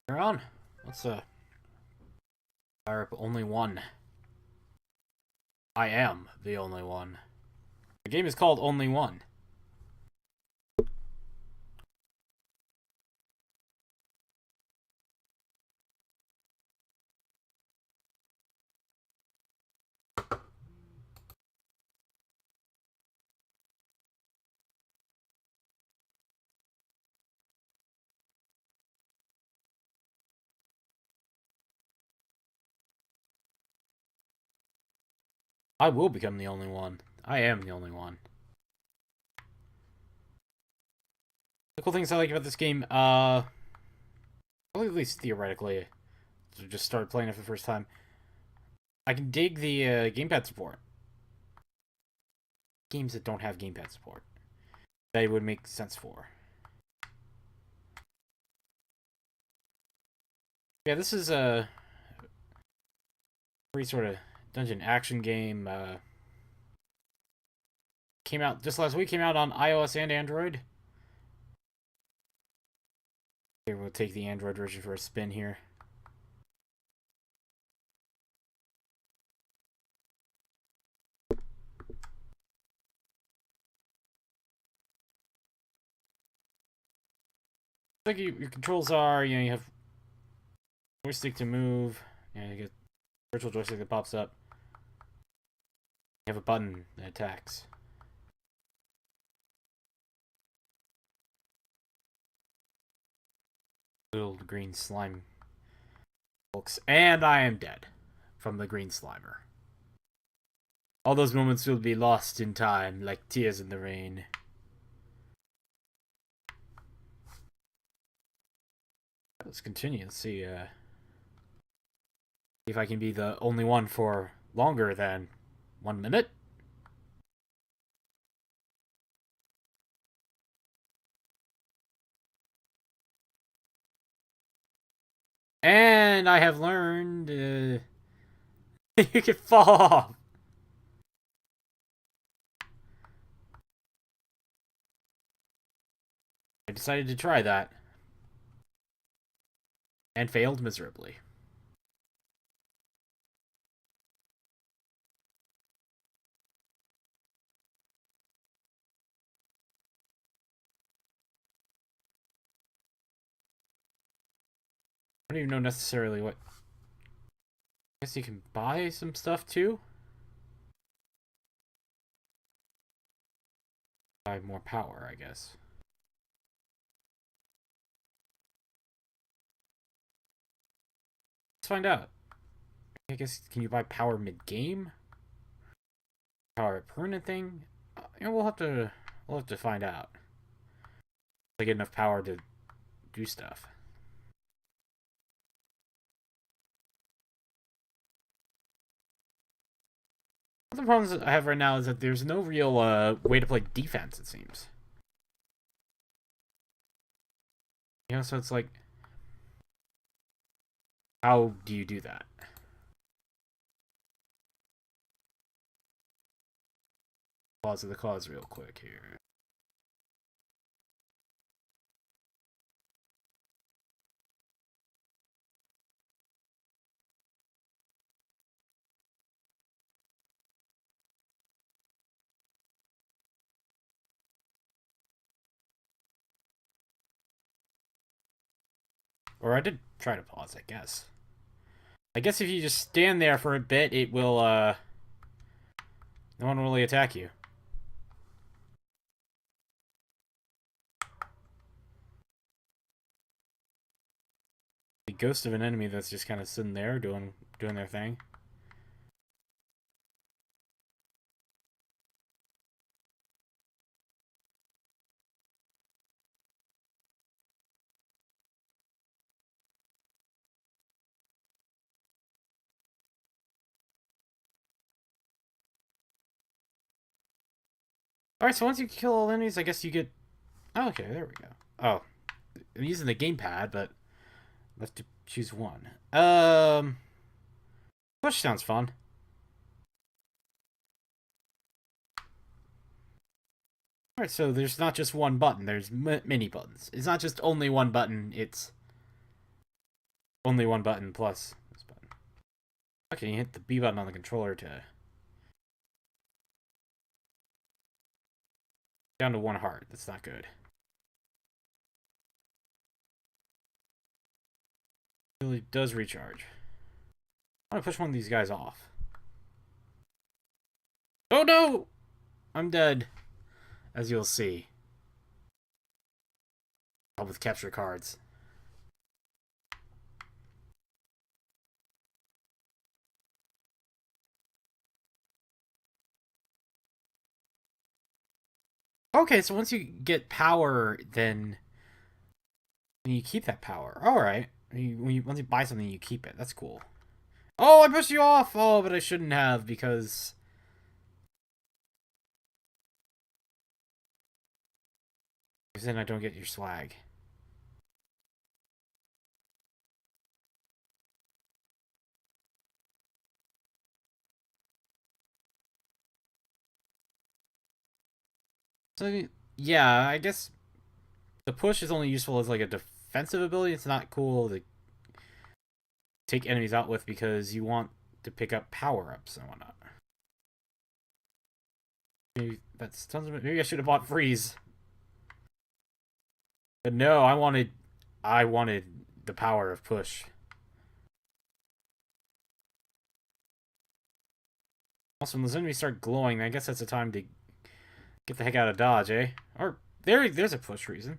You're on. Let's fire up only one. I am the only one. The game is called Only One. I will become the only one. I am the only one. The cool things I like about this game, well, at least theoretically, to just start playing it for the first time, I can dig the gamepad support. Games that don't have gamepad support. That would make sense for. Yeah, this is a pretty sort of dungeon action game. Came out just last week, came out on iOS and Android. Okay, we'll take the Android version for a spin here. Like your controls are, you have joystick to move, you get virtual joystick that pops up. You have a button that attacks. Little green slime folks. And I am dead from the green slimer. All those moments will be lost in time like tears in the rain. Let's continue. Let's see if I can be the only one for longer than 1 minute. And I have learned you can fall off. I decided to try that. And failed miserably. I don't even know necessarily what. I guess you can buy some stuff too. Buy more power, I guess. Let's find out. I guess, can you buy power mid-game? Power permanent thing? We'll have to find out. If I get enough power to do stuff. One of the problems that I have right now is that there's no real way to play defense, it seems. So it's like, how do you do that? Pause of the cause real quick here. Or I did try to pause, I guess. I guess if you just stand there for a bit, it will, no one will really attack you. The ghost of an enemy that's just kind of sitting there doing their thing. Alright, so once you kill all enemies, I guess you get... Oh, okay, there we go. Oh, I'm using the gamepad, but let's choose one. Push sounds fun. Alright, so there's not just one button, there's many buttons. It's not just only one button, it's Only one button plus this button. Okay, you hit the B button on the controller to down to 1 heart. That's not good. It really does recharge. I want to push one of these guys off. Oh no! I'm dead. As you'll see. Help with capture cards. Okay, so once you get power, then you keep that power. Alright. Once you buy something, you keep it. That's cool. Oh, I pushed you off! Oh, but I shouldn't have, because then I don't get your swag. So, yeah, I guess the push is only useful as like a defensive ability. It's not cool to take enemies out with because you want to pick up power-ups and whatnot. Maybe I should have bought freeze. But no, I wanted the power of push. Also, when those enemies start glowing, I guess that's the time to get the heck out of dodge, eh? Or there's a push reason.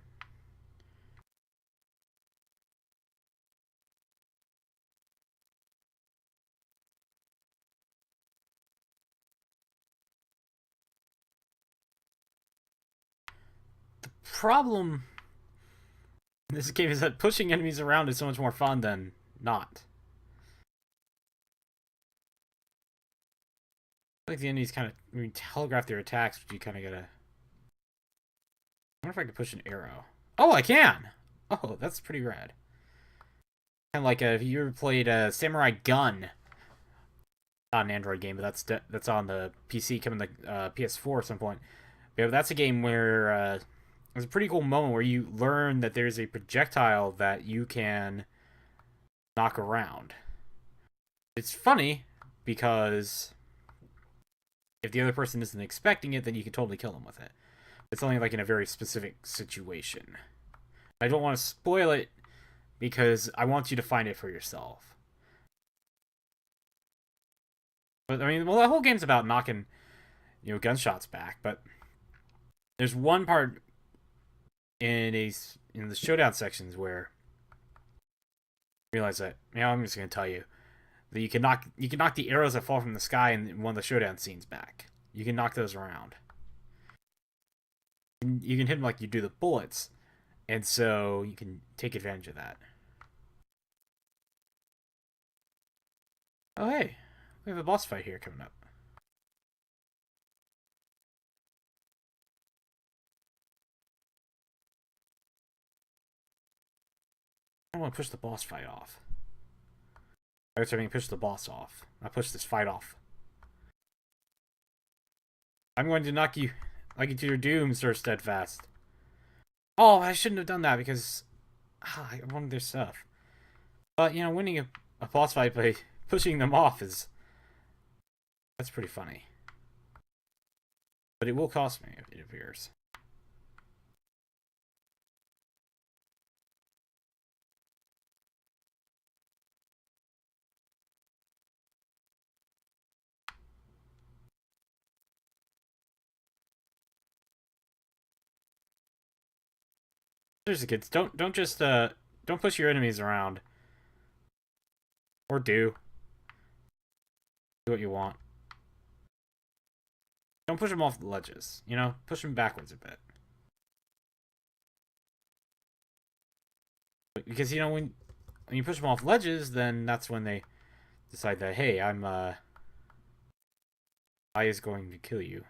The problem in this game is that pushing enemies around is so much more fun than not. I think the enemies kind of telegraph their attacks, but you kind of gotta. I wonder if I could push an arrow. Oh, I can! Oh, that's pretty rad. Kind of like if you ever played Samurai Gun. Not an Android game, but that's on the PC, coming to PS4 at some point. But that's a game where there's a pretty cool moment where you learn that there's a projectile that you can knock around. It's funny because if the other person isn't expecting it, then you can totally kill them with it. It's only like in a very specific situation. I don't want to spoil it because I want you to find it for yourself. But I mean, well, the whole game's about knocking, gunshots back. But there's one part in the showdown sections where I realize that. I'm just gonna tell you that you can knock the arrows that fall from the sky in one of the showdown scenes back. You can knock those around. You can hit them like you do the bullets, and so you can take advantage of that. Oh hey, we have a boss fight here coming up. I want to push the boss fight off. I mean, push the boss off. I push this fight off. I'm going to knock you to your doom, Sir Steadfast. Oh, I shouldn't have done that because I wanted their stuff. But winning a boss fight by pushing them off that's pretty funny. But it will cost me, it appears. Seriously, kids, don't just don't push your enemies around. Or do what you want. Don't push them off the ledges. Push them backwards a bit. Because when you push them off ledges, then that's when they decide that, hey, I is going to kill you.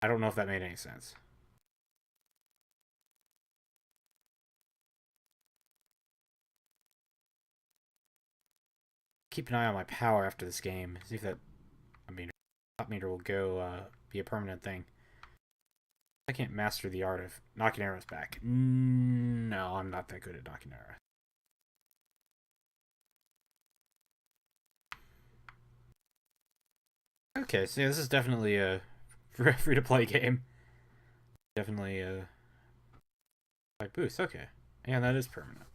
I don't know if that made any sense. Keep an eye on my power after this game. See if that, top meter will go be a permanent thing. I can't master the art of knocking arrows back. No, I'm not that good at knocking arrows. Okay, so yeah, this is definitely a free to play game. Definitely like boost. Okay, yeah, that is permanent.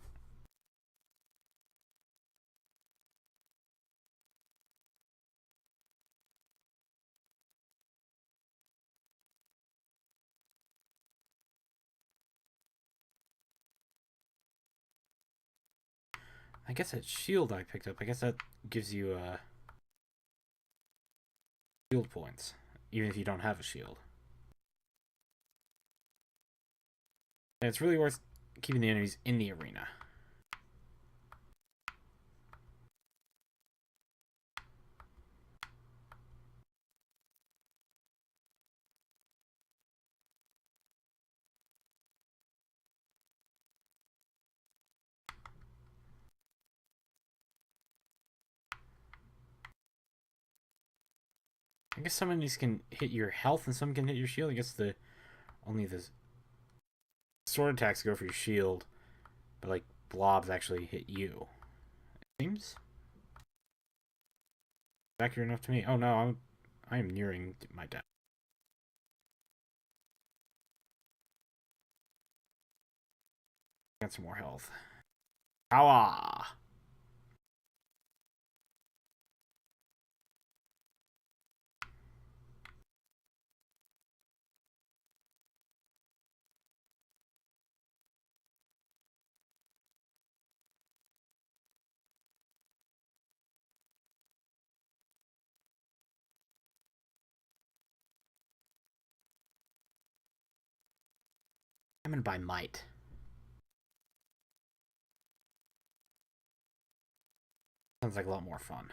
I guess that shield I picked up. I guess that gives you shield points, even if you don't have a shield. And it's really worth keeping the enemies in the arena. I guess some enemies can hit your health and some can hit your shield. I guess only the sword attacks go for your shield, but like blobs actually hit you. It seems accurate enough to me. Oh no, I'm nearing my death. Got some more health. Power. I'm gonna buy might. Sounds like a lot more fun.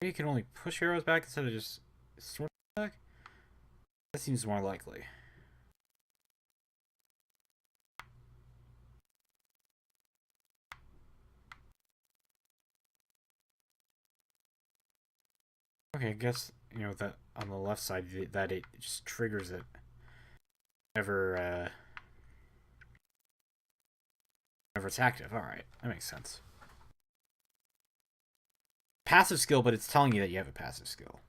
Maybe you can only push arrows back instead of just sword back? That seems more likely. Okay, I guess, that on the left side, that it just triggers it. Ever, whenever it's active. Alright, that makes sense. Passive skill, but it's telling you that you have a passive skill.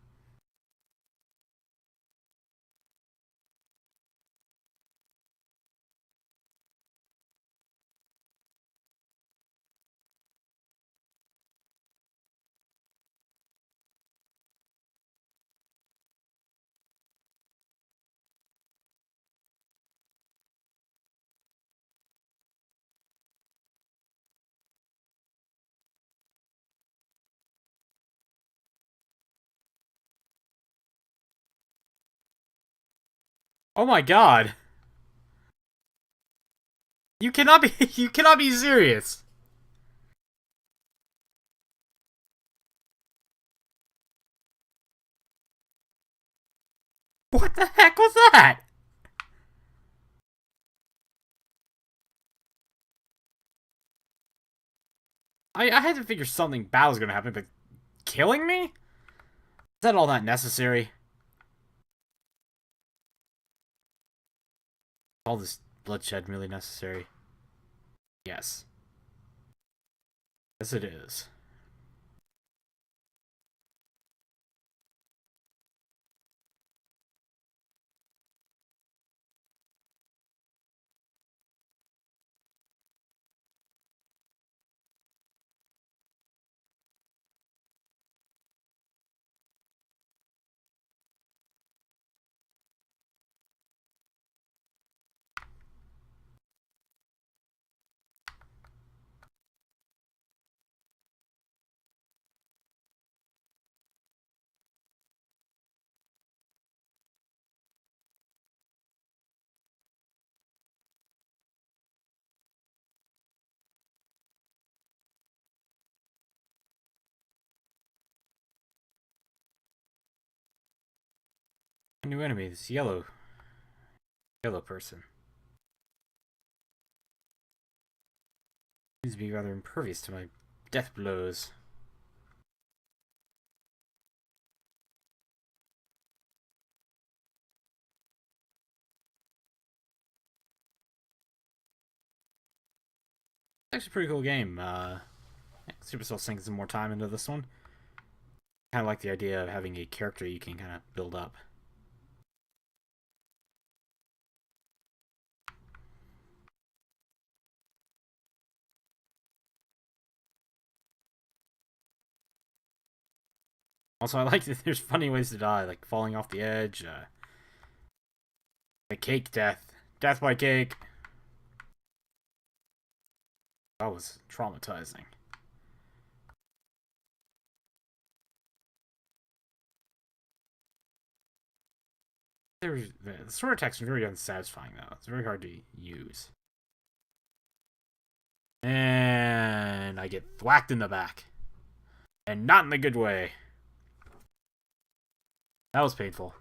Oh my god! You cannot be you cannot be serious. What the heck was that? I had to figure something bad was gonna happen, but killing me? Is that all that necessary? All this bloodshed really necessary? Yes. Yes, it is. A new enemy, this yellow person. Seems to be rather impervious to my death blows. It's actually a pretty cool game. Supercell sinks some more time into this one. Kind of like the idea of having a character you can kind of build up. Also, I like that there's funny ways to die, like falling off the edge, the cake death. Death by cake. That was traumatizing. The sword attacks are very unsatisfying, though. It's very hard to use. And I get thwacked in the back. And not in the good way. That was painful.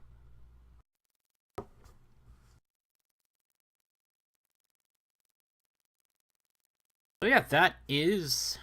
So yeah, that is